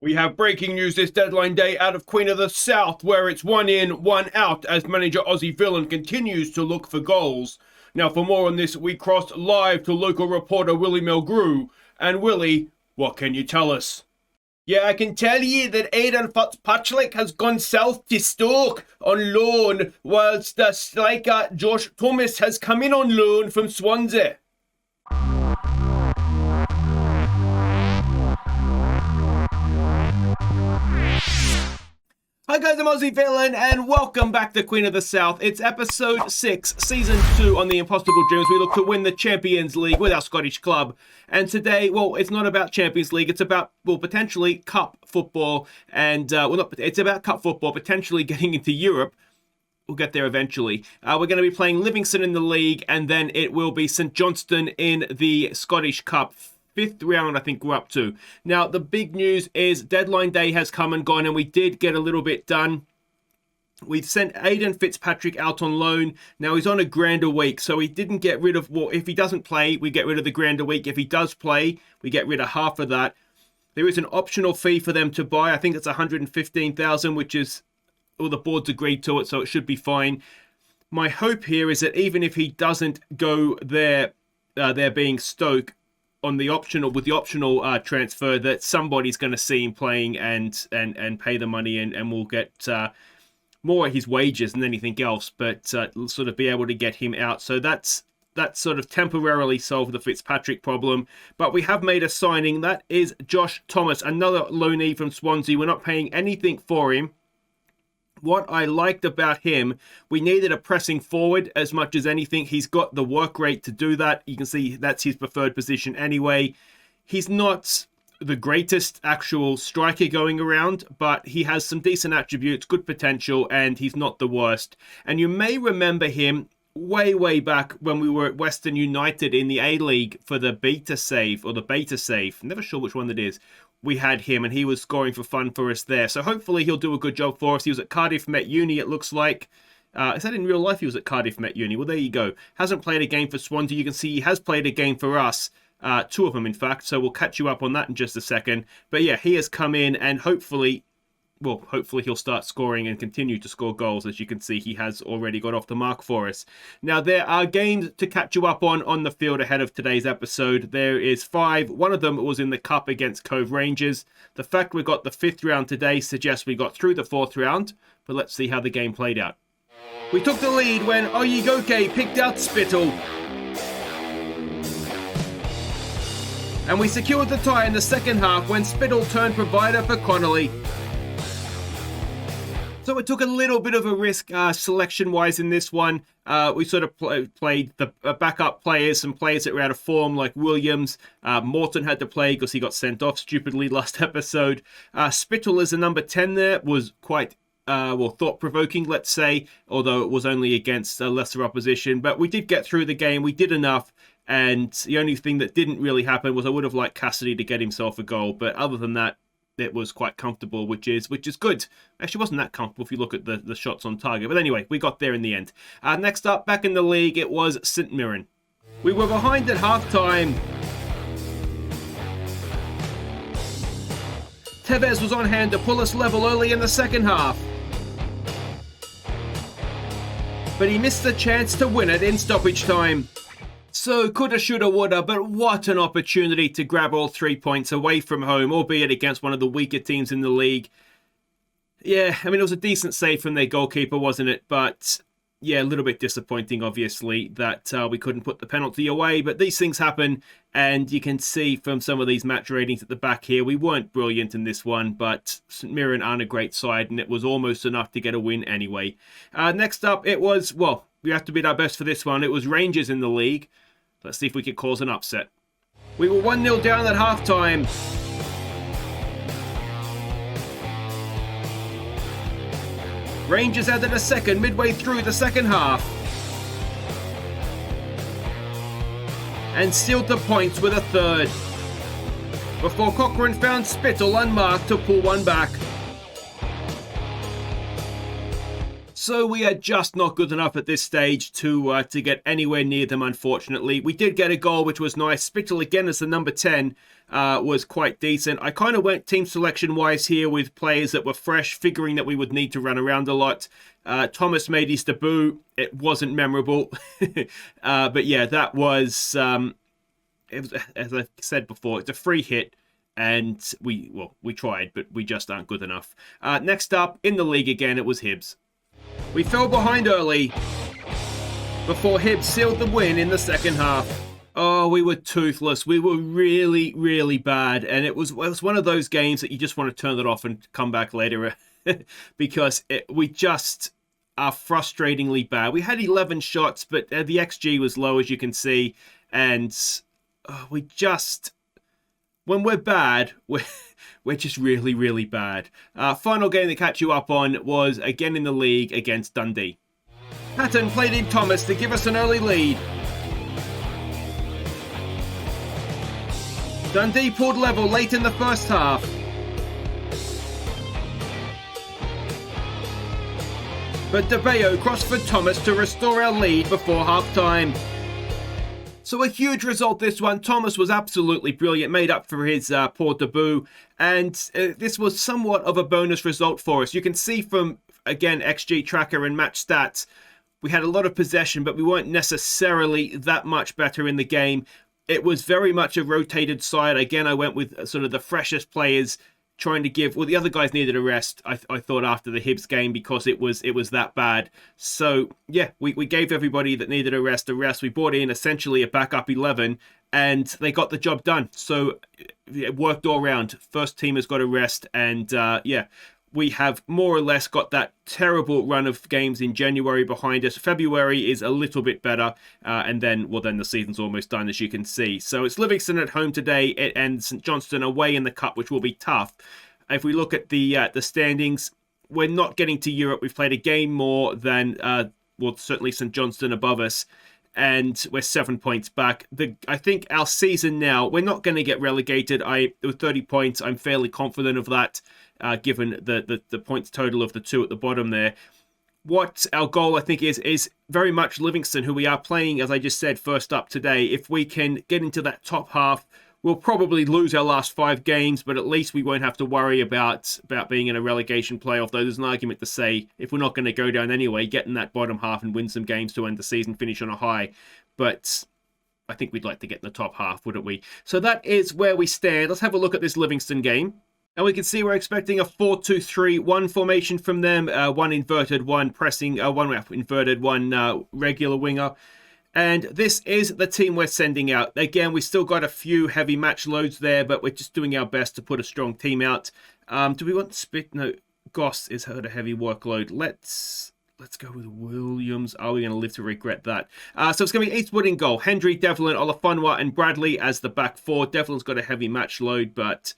We have breaking news this deadline day out of Queen of the South, where it's 1 in, 1 out as manager Aussie Villain continues to look for goals. Now, for more on this, we crossed live to local reporter Willie Mulgrew. And Willie, what can you tell us? Yeah, I can tell you that Aidan Fitzpatrick has gone south to Stoke on loan, whilst the striker Josh Thomas has come in on loan from Swansea. Hi guys, I'm Aussie Villain and welcome back to Queen of the South. It's episode 6, season 2 on the Impossible Dreams. We look to win the Champions League with our Scottish club. And today, well, it's not about Champions League, it's about, well, potentially cup football. And, it's about cup football, potentially getting into Europe. We'll get there eventually. We're going to be playing Livingston in the league, and then it will be St Johnston in the Scottish Cup. 5th round, I think we're up to. Now, the big news is deadline day has come and gone, and we did get a little bit done. We've sent Aidan Fitzpatrick out on loan. Now, he's on a grand a week, so he didn't get rid of... Well, if he doesn't play, we get rid of the grand a week. If he does play, we get rid of half of that. There is an optional fee for them to buy. I think it's $115,000, which is... Well, the board's agreed to it, so it should be fine. My hope here is that even if he doesn't go there being Stoke, on the optional transfer, that somebody's going to see him playing and pay the money and we'll get more of his wages than anything else, but sort of be able to get him out. So that's sort of temporarily solved the Fitzpatrick problem. But we have made a signing. That is Josh Thomas, another loanee from Swansea. We're not paying anything for him. What I liked about him, we needed a pressing forward as much as anything. He's got the work rate to do that. You can see that's his preferred position anyway. He's not the greatest actual striker going around, but he has some decent attributes, good potential, and he's not the worst. And you may remember him way back when we were at Western United in the A-League for the beta save. Never sure which one that is. We had him and he was scoring for fun for us there. So hopefully he'll do a good job for us. He was at Cardiff Met Uni, it looks like. Is that in real life he was at Cardiff Met Uni? Well, there you go. Hasn't played a game for Swansea. You can see he has played a game for us. 2 of them, in fact. So we'll catch you up on that in just a second. But yeah, he has come in and hopefully he'll start scoring and continue to score goals. As you can see, he has already got off the mark for us. Now, there are games to catch you up on the field ahead of today's episode. There is 5. One of them was in the Cup against Cove Rangers. The fact we got the 5th round today suggests we got through the 4th round, but let's see how the game played out. We took the lead when Oyegoke picked out Spittle. And we secured the tie in the second half when Spittle turned provider for Connolly. So it took a little bit of a risk selection-wise in this one. We sort of played the backup players, some players that were out of form like Williams. Morton had to play because he got sent off stupidly last episode. Spittle as a number 10 there was quite thought-provoking, let's say, although it was only against lesser opposition. But we did get through the game. We did enough. And the only thing that didn't really happen was I would have liked Cassidy to get himself a goal. But other than that, it was quite comfortable, which is good. Actually, wasn't that comfortable if you look at the shots on target. But anyway, we got there in the end. Next up, back in the league, it was St Mirren. We were behind at half-time. Tevez was on hand to pull us level early in the second half. But he missed the chance to win it in stoppage time. So, coulda, shoulda, woulda, but what an opportunity to grab all 3 points away from home, albeit against one of the weaker teams in the league. Yeah, I mean, it was a decent save from their goalkeeper, wasn't it? But, yeah, a little bit disappointing, obviously, that we couldn't put the penalty away. But these things happen, and you can see from some of these match ratings at the back here, we weren't brilliant in this one, but St Mirren aren't a great side, and it was almost enough to get a win anyway. Next up, it was, well, we have to beat our best for this one. It was Rangers in the league. Let's see if we could cause an upset. We were 1-0 down at half-time. Rangers added a second midway through the second half. And sealed the points with a third. Before Cochrane found Spittle unmarked to pull one back. So we are just not good enough at this stage to get anywhere near them, unfortunately. We did get a goal, which was nice. Spittle, again, as the number 10, was quite decent. I kind of went team selection-wise here with players that were fresh, figuring that we would need to run around a lot. Thomas made his debut. It wasn't memorable. But yeah, that was, as I said before, it's a free hit. And we tried, but we just aren't good enough. Next up, in the league again, it was Hibs. We fell behind early before Hibs sealed the win in the second half. Oh, we were toothless. We were really, really bad. And it was one of those games that you just want to turn it off and come back later because we just are frustratingly bad. We had 11 shots, but the XG was low, as you can see. And we just... when we're bad, we're just really, really bad. Final game to catch you up on was again in the league against Dundee. Patton played in Thomas to give us an early lead. Dundee pulled level late in the first half. But De Bayo crossed for Thomas to restore our lead before half-time. So a huge result, this one. Thomas was absolutely brilliant, made up for his poor debut. And this was somewhat of a bonus result for us. You can see from, again, XG tracker and match stats, we had a lot of possession, but we weren't necessarily that much better in the game. It was very much a rotated side. Again, I went with sort of the freshest players, trying to give... well, the other guys needed a rest, I thought, after the Hibs game because it was that bad. So, yeah, we gave everybody that needed a rest. We brought in essentially a backup 11, and they got the job done. So, it worked all around. First team has got a rest, and, yeah, we have more or less got that terrible run of games in January behind us. February is a little bit better, and then the season's almost done, as you can see. So it's Livingston at home today, and St Johnston away in the cup, which will be tough. If we look at the standings, we're not getting to Europe. We've played a game more than, certainly St Johnston above us, and we're 7 points back. I think our season now, we're not going to get relegated. With 30 points, I'm fairly confident of that. Given the points total of the two at the bottom there. What our goal, I think, is very much Livingston, who we are playing, as I just said, first up today. If we can get into that top half, we'll probably lose our last 5 games, but at least we won't have to worry about being in a relegation playoff, though there's an argument to say, if we're not going to go down anyway, get in that bottom half and win some games to end the season, finish on a high. But I think we'd like to get in the top half, wouldn't we? So that is where we stand. Let's have a look at this Livingston game. And we can see we're expecting a 4-2-3-1 formation from them. One inverted, one pressing, one inverted, one regular winger. And this is the team we're sending out. Again, we still got a few heavy match loads there, but we're just doing our best to put a strong team out. Do we want Spit? No, Goss is had a heavy workload. Let's go with Williams. Are we going to live to regret that? So it's going to be Eastwood in goal. Hendry, Devlin, Olafunwa, and Bradley as the back four. Devlin's got a heavy match load, but...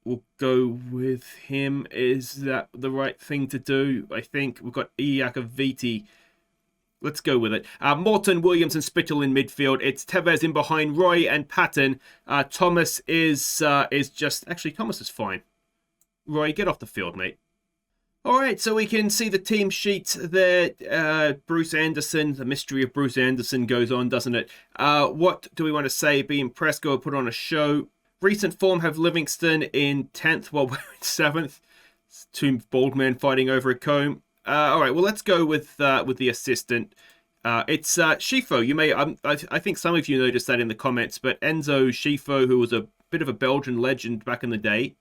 we'll go with him. Is that the right thing to do? I think we've got Iacoviti. Let's go with it. Morton, Williams, and Spittle in midfield. It's Tevez in behind Roy and Patton. Thomas is just... actually, Thomas is fine. Roy, get off the field, mate. All right, so we can see the team sheet there. Bruce Anderson, the mystery of Bruce Anderson goes on, doesn't it? What do we want to say? Be impressed, go put on a show. Recent form have Livingston in 10th while we're in 7th. It's two bald men fighting over a comb. All right, well, let's go with the assistant. It's Schifo. You may, I think some of you noticed that in the comments, but Enzo Schifo, who was a bit of a Belgian legend back in the day.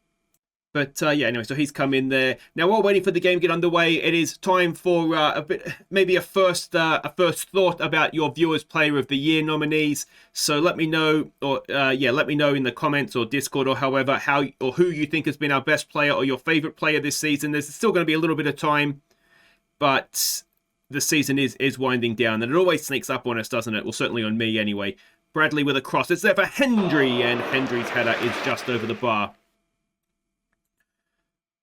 But yeah, anyway, so he's come in there. Now, while waiting for the game to get underway, it is time for maybe a first thought about your viewers' Player of the Year nominees. So let me know, or let me know in the comments or Discord or however how or who you think has been our best player or your favourite player this season. There's still going to be a little bit of time, but the season is winding down, and it always sneaks up on us, doesn't it? Well, certainly on me anyway. Bradley with a cross. It's there for Hendry, and Hendry's header is just over the bar.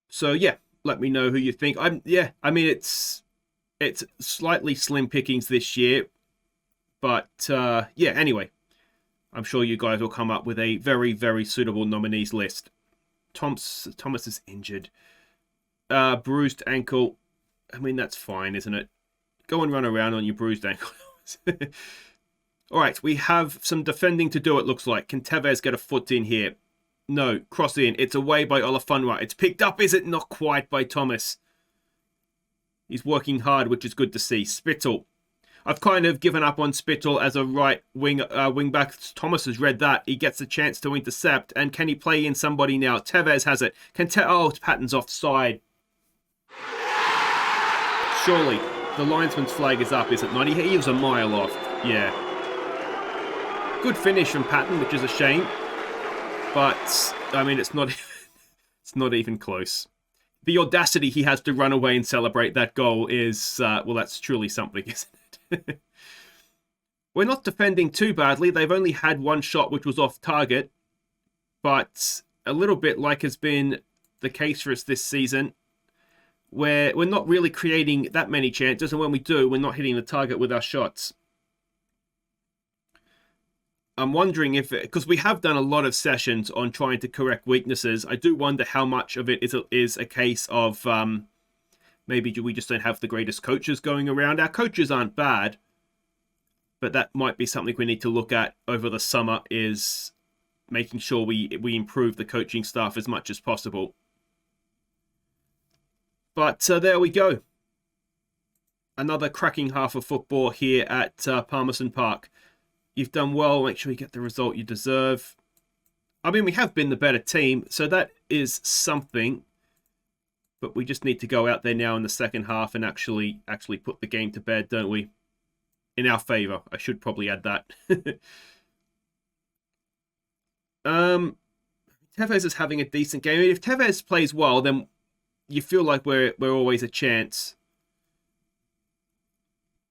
So yeah, let me know who you think. I mean it's slightly slim pickings this year, but yeah. Anyway, I'm sure you guys will come up with a very, very suitable nominees list. Thomas is injured, bruised ankle. I mean, that's fine, isn't it? Go and run around on your bruised ankle. All right, we have some defending to do, it looks like. Can Tevez get a foot in here? No, cross in. It's away by Olafunwa. It's picked up, is it? Not quite, by Thomas. He's working hard, which is good to see. Spittle. I've kind of given up on Spittle as a right wing back. Thomas has read that. He gets a chance to intercept. And can he play in somebody now? Tevez has it. Oh, Patton's offside. Surely. The linesman's flag is up, is it not? He was a mile off. Yeah. Good finish from Patton, which is a shame. But, I mean, it's not even close. The audacity he has to run away and celebrate that goal is, well, that's truly something, isn't it? We're not defending too badly. They've only had one shot, which was off target. But a little bit like has been the case for us this season, where we're not really creating that many chances, and when we do, we're not hitting the target with our shots. I'm wondering if, because we have done a lot of sessions on trying to correct weaknesses, I do wonder how much of it is a case of maybe we just don't have the greatest coaches going around. Our coaches aren't bad, but that might be something we need to look at over the summer, is making sure we improve the coaching staff as much as possible. But there we go. Another cracking half of football here at Palmerston Park. You've done well. Make sure you get the result you deserve. I mean, we have been the better team, so that is something. But we just need to go out there now in the second half and actually put the game to bed, don't we? In our favour. I should probably add that. Tevez is having a decent game. If Tevez plays well, then you feel like we're always a chance.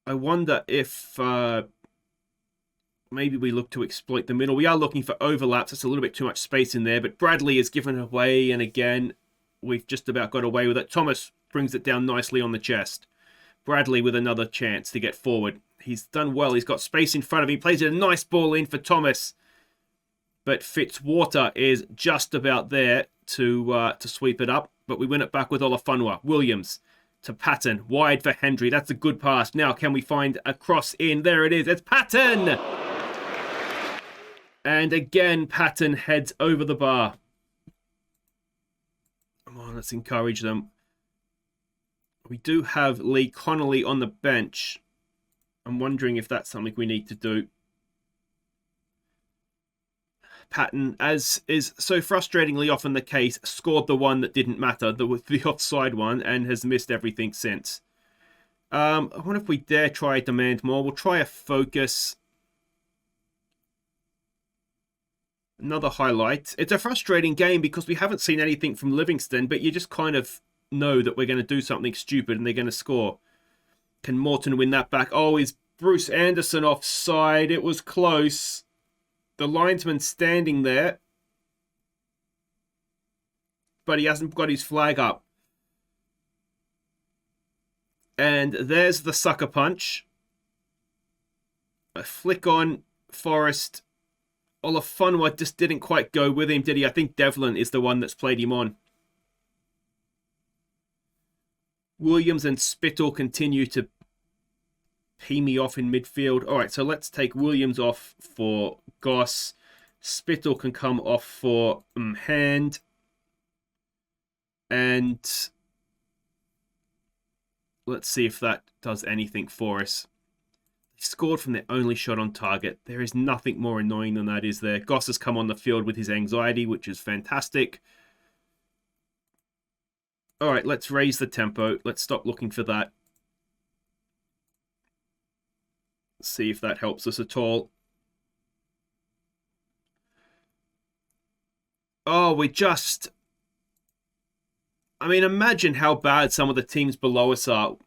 I wonder if maybe we look to exploit the middle. We are looking for overlaps. That's a little bit too much space in there. But Bradley is given away. And again, we've just about got away with it. Thomas brings it down nicely on the chest. Bradley with another chance to get forward. He's done well. He's got space in front of him. He plays a nice ball in for Thomas. But Fitzwater is just about there to sweep it up. But we win it back with Olafunwa. Williams to Patton. Wide for Hendry. That's a good pass. Now can we find a cross in? There it is. It's Patton! And again, Patton heads over the bar. Come on, let's encourage them. We do have Lee Connolly on the bench. I'm wondering if that's something we need to do. Patton, as is so frustratingly often the case, scored the one that didn't matter, the offside one, and has missed everything since. I wonder if we dare try demand more. We'll try a focus. Another highlight. It's a frustrating game because we haven't seen anything from Livingston, but you just kind of know that we're going to do something stupid and they're going to score. Can Morton win that back? Oh, is Bruce Anderson offside? It was close. The linesman standing there, but he hasn't got his flag up. And there's the sucker punch. A flick on Forrest. Olafunwa just didn't quite go with him, did he? I think Devlin is the one that's played him on. Williams and Spittle continue to pee me off in midfield. All right, so let's take Williams off for Goss. Spittle can come off for Hand. And let's see if that does anything for us. They scored from their only shot on target. There is nothing more annoying than that, is there? Goss has come on the field with his anxiety, which is fantastic. All right, let's raise the tempo. Let's stop looking for that. See if that helps us at all. Oh, we just... I mean, imagine how bad some of the teams below us are. Of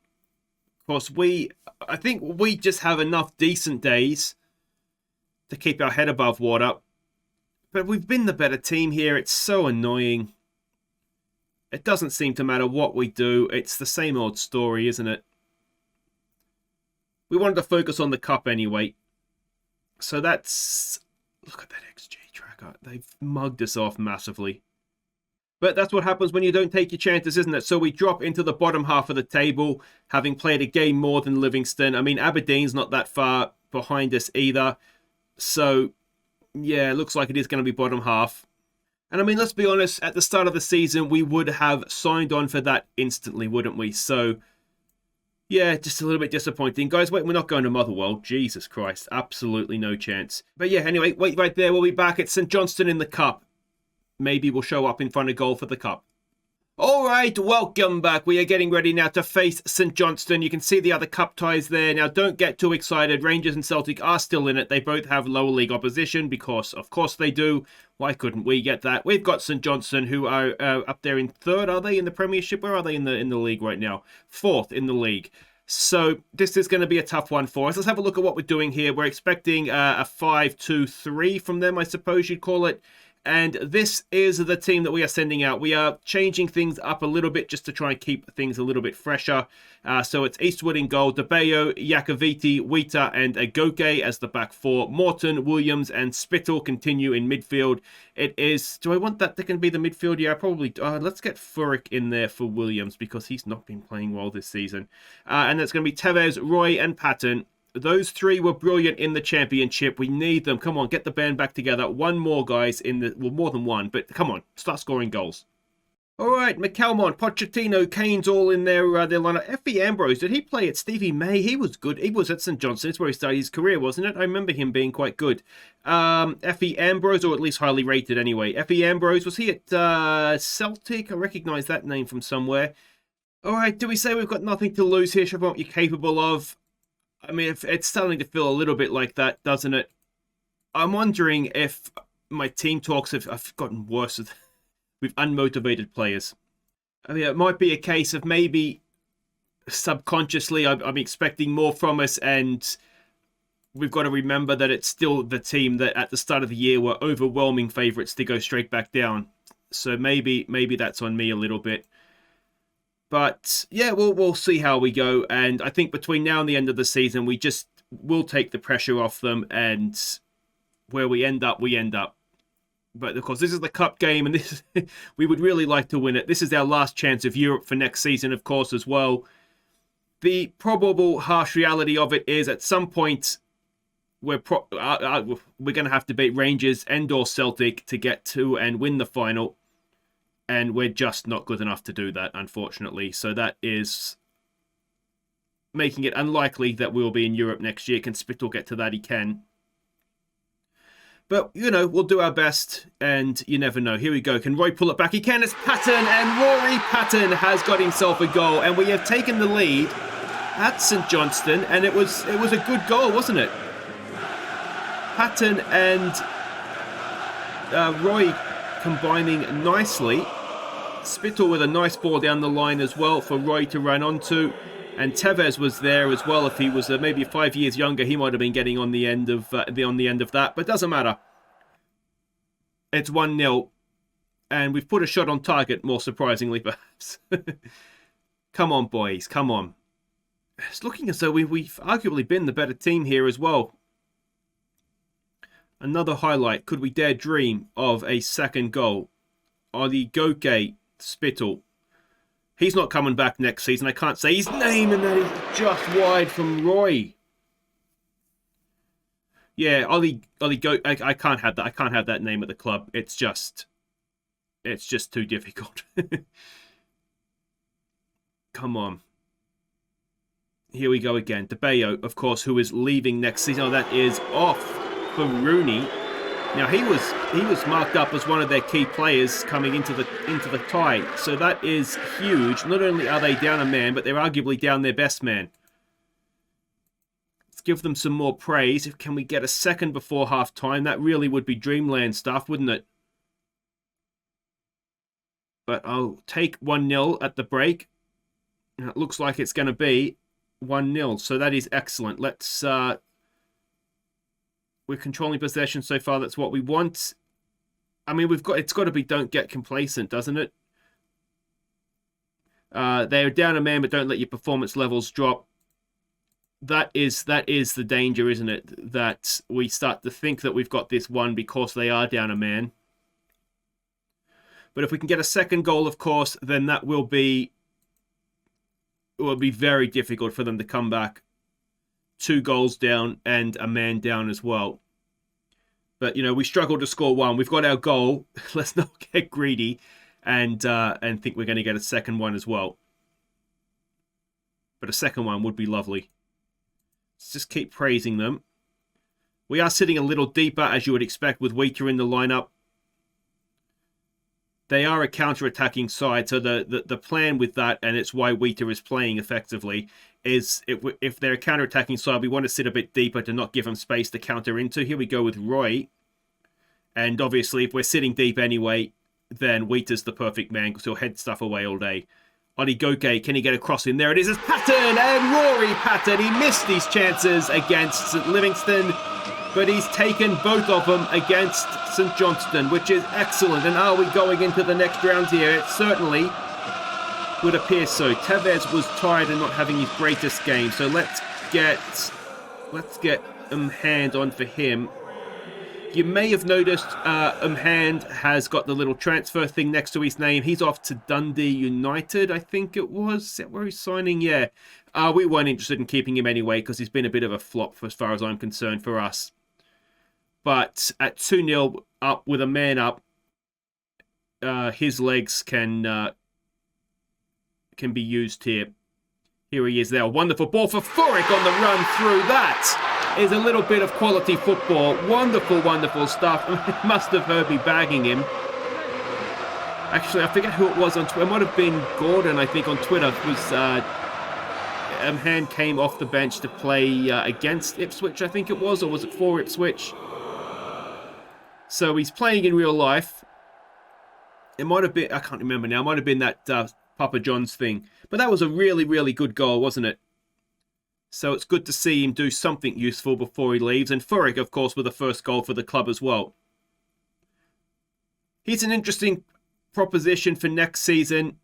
course, I think we just have enough decent days to keep our head above water. But we've been the better team here. It's so annoying. It doesn't seem to matter what we do. It's the same old story, isn't it? We wanted to focus on the cup anyway. So that's... Look at that XG tracker. They've mugged us off massively. But that's what happens when you don't take your chances, isn't it? So we drop into the bottom half of the table, having played a game more than Livingston. I mean, Aberdeen's not that far behind us either. So, yeah, it looks like it is going to be bottom half. And I mean, let's be honest, at the start of the season, we would have signed on for that instantly, wouldn't we? So, yeah, just a little bit disappointing. Guys, wait, we're not going to Motherwell. Jesus Christ, absolutely no chance. But yeah, anyway, wait right there. We'll be back at St Johnston in the Cup. Maybe we'll show up in front of goal for the Cup. All right, welcome back. We are getting ready now to face St Johnston. You can see the other cup ties there. Now, don't get too excited. Rangers and Celtic are still in it. They both have lower league opposition because, of course, they do. Why couldn't we get that? We've got St Johnston, who are up there in third. Are they in the Premiership? Where are they in the league right now? Fourth in the league. So this is going to be a tough one for us. Let's have a look at what we're doing here. We're expecting a 5-2-3 from them, I suppose you'd call it. And this is the team that we are sending out. We are changing things up a little bit just to try and keep things a little bit fresher. So it's Eastwood in goal, DeBeo, Iakoviti, Wheater, and Agoke as the back four. Morton, Williams, and Spittle continue in midfield. It is... Do I want that to be the midfield? Yeah, probably... let's get Furyk in there for Williams because he's not been playing well this season. And that's going to be Tevez, Roy, and Patton. Those three were brilliant in the championship. We need them. Come on, get the band back together. One more, guys, in the... Well, more than one, but come on, start scoring goals. All right, McCalmont, Pochettino, Kane's all in their lineup. Effie Ambrose, did he play at Stevie May? He was good. He was at St Johnston. It's where he started his career, wasn't it? I remember him being quite good. Effie Ambrose, or at least highly rated anyway. Effie Ambrose, was he at Celtic? I recognise that name from somewhere. All right, do we say we've got nothing to lose here? Show what you're capable of. I mean, it's starting to feel a little bit like that, doesn't it? I'm wondering if my team talks have gotten worse with unmotivated players. I mean, it might be a case of maybe subconsciously I'm expecting more from us, and we've got to remember that it's still the team that at the start of the year were overwhelming favourites to go straight back down. So maybe that's on me a little bit. But yeah, we'll see how we go. And I think between now and the end of the season, we'll take the pressure off them. And where we end up, we end up. But of course, this is the cup game, and we would really like to win it. This is our last chance of Europe for next season, of course, as well. The probable harsh reality of it is at some point we're going to have to beat Rangers and/or Celtic to get to and win the final. And we're just not good enough to do that, unfortunately. So that is making it unlikely that we'll be in Europe next year. Can Spittle get to that? He can. But, you know, we'll do our best, and you never know. Here we go. Can Roy pull it back? He can. It's Patton, and Rory Patton has got himself a goal. And we have taken the lead at St Johnston, and it was a good goal, wasn't it? Patton and Roy combining nicely. Spittle with a nice ball down the line as well for Roy to run onto. And Tevez was there as well. If he was maybe 5 years younger, he might have been getting on the end of that. But it doesn't matter. It's 1-0. And we've put a shot on target, more surprisingly, perhaps. Come on, boys. Come on. It's looking as though we've arguably been the better team here as well. Another highlight. Could we dare dream of a second goal? Ollie Goke, Spittle. He's not coming back next season. I can't say his name, and that is just wide from Roy. Yeah, Ollie Goke. I can't have that. I can't have that name at the club. It's just too difficult. Come on. Here we go again. DeBeo, of course, who is leaving next season. Oh, that is off for Rooney. Now he was marked up as one of their key players coming into the tie, so that is huge. Not only are they down a man, but they're arguably down their best man. Let's give them some more praise. Can we get a second before half time? That really would be dreamland stuff, wouldn't it? But I'll take 1-0 at the break. And it looks like it's going to be 1-0, so that is excellent. Let's. We're controlling possession so far. That's what we want. I mean, it's got to be don't get complacent, doesn't it? They're down a man, but don't let your performance levels drop. That is the danger, isn't it? That we start to think that we've got this one because they are down a man. But if we can get a second goal, of course, then that will be very difficult for them to come back. 2 goals down and a man down as well. But, you know, we struggled to score 1. We've got our goal. Let's not get greedy and think we're going to get a second one as well. But a second one would be lovely. Let's just keep praising them. We are sitting a little deeper, as you would expect, with Wheater in the lineup. They are a counter-attacking side, so the plan with that, and it's why Wheater is playing effectively, is if they're a counter-attacking side, we want to sit a bit deeper to not give them space to counter into. Here we go with Roy. And obviously, if we're sitting deep anyway, then Wheater's the perfect man, because he'll head stuff away all day. Oli Goke, can he get across in there? It is as Patton, and Rory Patton. He missed these chances against St Livingston, but he's taken both of them against St Johnston, which is excellent. And are we going into the next round here? It certainly would appear so. Tevez was tired and not having his greatest game, so let's get Hand on for him. You may have noticed Hand has got the little transfer thing next to his name. He's off to Dundee United, I think it was. Is that where he's signing? Yeah. We weren't interested in keeping him anyway because he's been a bit of a flop as far as I'm concerned for us. But at 2-0 up with a man up, his legs can be used here. Here he is there. Wonderful ball for Furick on the run through. That is a little bit of quality football. Wonderful, wonderful stuff. It must have heard me bagging him. Actually, I forget who it was on Twitter. It might have been Gordon, I think, on Twitter. It was Hand came off the bench to play against Ipswich, I think it was, or was it for Ipswich? So he's playing in real life. It might have been, I can't remember now, it might have been that Papa John's thing. But that was a really, really good goal, wasn't it? So it's good to see him do something useful before he leaves. And Furick, of course, with the first goal for the club as well. He's an interesting proposition for next season.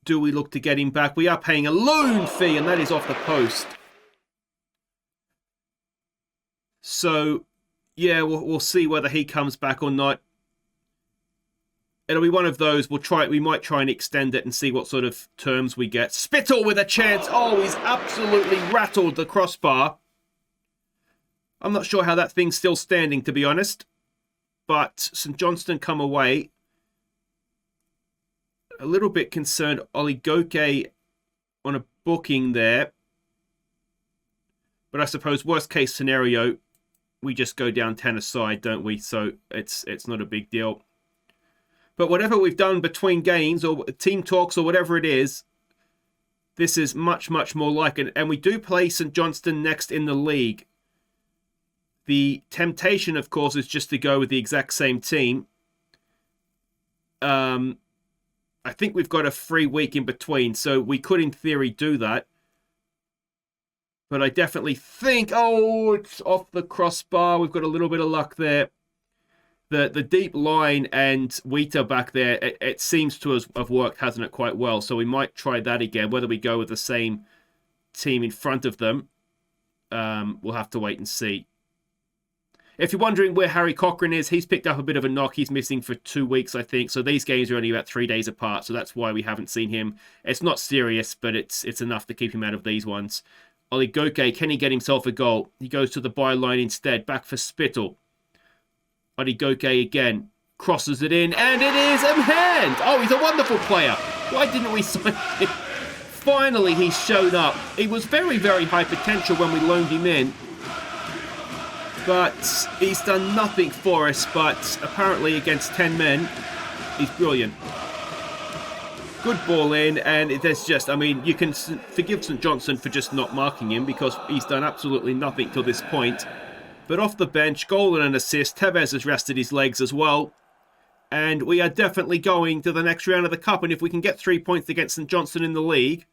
Do we look to get him back? We are paying a loan fee, and that is off the post. So, yeah, we'll see whether he comes back or not. It'll be one of those. We might try and extend it and see what sort of terms we get. Spittle with a chance. Oh, he's absolutely rattled the crossbar. I'm not sure how that thing's still standing, to be honest. But St Johnston come away. A little bit concerned. Oli Goke on a booking there. But I suppose worst case scenario, we just go down 10 aside, don't we? So it's not a big deal. But whatever we've done between games or team talks or whatever it is, this is much, much more like it. And we do play St Johnston next in the league. The temptation, of course, is just to go with the exact same team. I think we've got a free week in between, so we could, in theory, do that. But I definitely think, oh, it's off the crossbar. We've got a little bit of luck there. The deep line and Wheater back there, it seems to have worked, hasn't it, quite well. So we might try that again. Whether we go with the same team in front of them, we'll have to wait and see. If you're wondering where Harry Cochrane is, he's picked up a bit of a knock. He's missing for 2 weeks, I think. So these games are only about 3 days apart. So that's why we haven't seen him. It's not serious, but it's enough to keep him out of these ones. Oli Goke, can he get himself a goal? He goes to the byline instead. Back for Spittle. Oli Goke again. Crosses it in. And it is Hand. Oh, he's a wonderful player. Why didn't we sign him? Finally, he showed up. He was very, very high potential when we loaned him in. But he's done nothing for us. But apparently against 10 men, he's brilliant. Good ball in. And there's just, I mean, you can forgive St Johnston for just not marking him because he's done absolutely nothing till this point. But off the bench, goal and an assist. Tevez has rested his legs as well. And we are definitely going to the next round of the Cup. And if we can get 3 points against St Johnston in the league,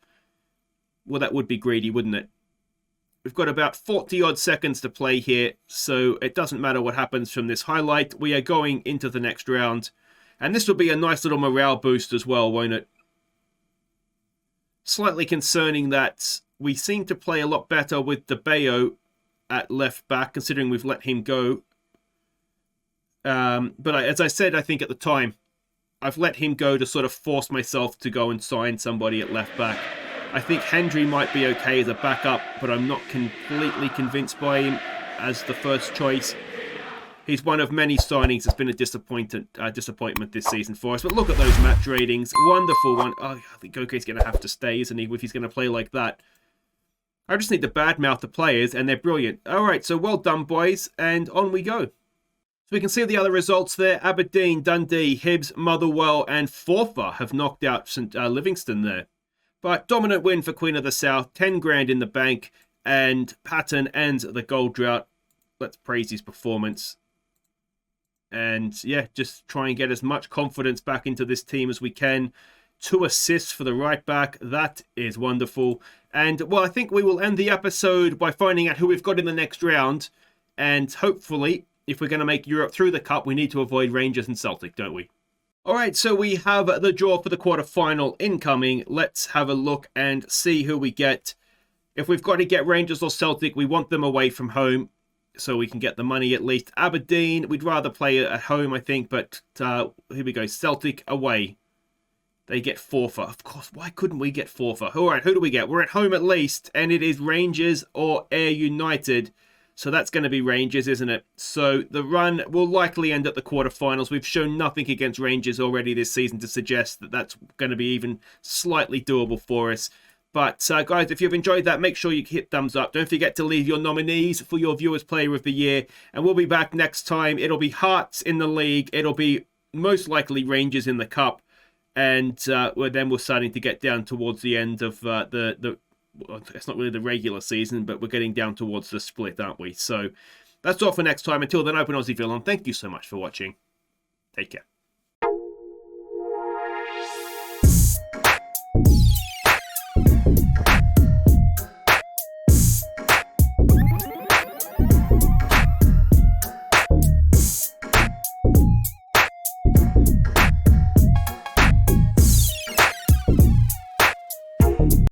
well, that would be greedy, wouldn't it? We've got about 40-odd seconds to play here. So it doesn't matter what happens from this highlight. We are going into the next round. And this will be a nice little morale boost as well, won't it? Slightly concerning that we seem to play a lot better with De Bayo at left back, considering we've let him go. But as I said, I think at the time, I've let him go to sort of force myself to go and sign somebody at left back. I think Hendry might be okay as a backup, but I'm not completely convinced by him as the first choice. He's one of many signings that's been a disappointment this season for us. But look at those match ratings. Wonderful one. Oh, I think Goke's going to have to stay, isn't he, if he's going to play like that. I just need to badmouth the players, and they're brilliant. All right, so well done, boys, and on we go. So we can see the other results there. Aberdeen, Dundee, Hibs, Motherwell, and Forfar have knocked out St Livingston there. But dominant win for Queen of the South, 10 grand in the bank, and Patton ends the goal drought. Let's praise his performance. And yeah, just try and get as much confidence back into this team as we can. 2 assists for the right back. That is wonderful. And well, I think we will end the episode by finding out who we've got in the next round. And hopefully, if we're going to make Europe through the cup, we need to avoid Rangers and Celtic, don't we? All right, so we have the draw for the quarterfinal incoming. Let's have a look and see who we get. If we've got to get Rangers or Celtic, we want them away from home, so we can get the money at least. Aberdeen, we'd rather play at home, I think, but here we go. Celtic away. They get Forfar. Of course, why couldn't we get Forfar? All right, who do we get? We're at home at least, and it is Rangers or Ayr United. So that's going to be Rangers, isn't it? So the run will likely end at the quarterfinals. We've shown nothing against Rangers already this season to suggest that that's going to be even slightly doable for us. But guys, if you've enjoyed that, make sure you hit thumbs up. Don't forget to leave your nominees for your Viewers Player of the Year. And we'll be back next time. It'll be Hearts in the league. It'll be most likely Rangers in the cup. And then we're starting to get down towards the end of it's not really the regular season, but we're getting down towards the split, aren't we? So that's all for next time. Until then, Open Aussie Villain. Thank you so much for watching. Take care.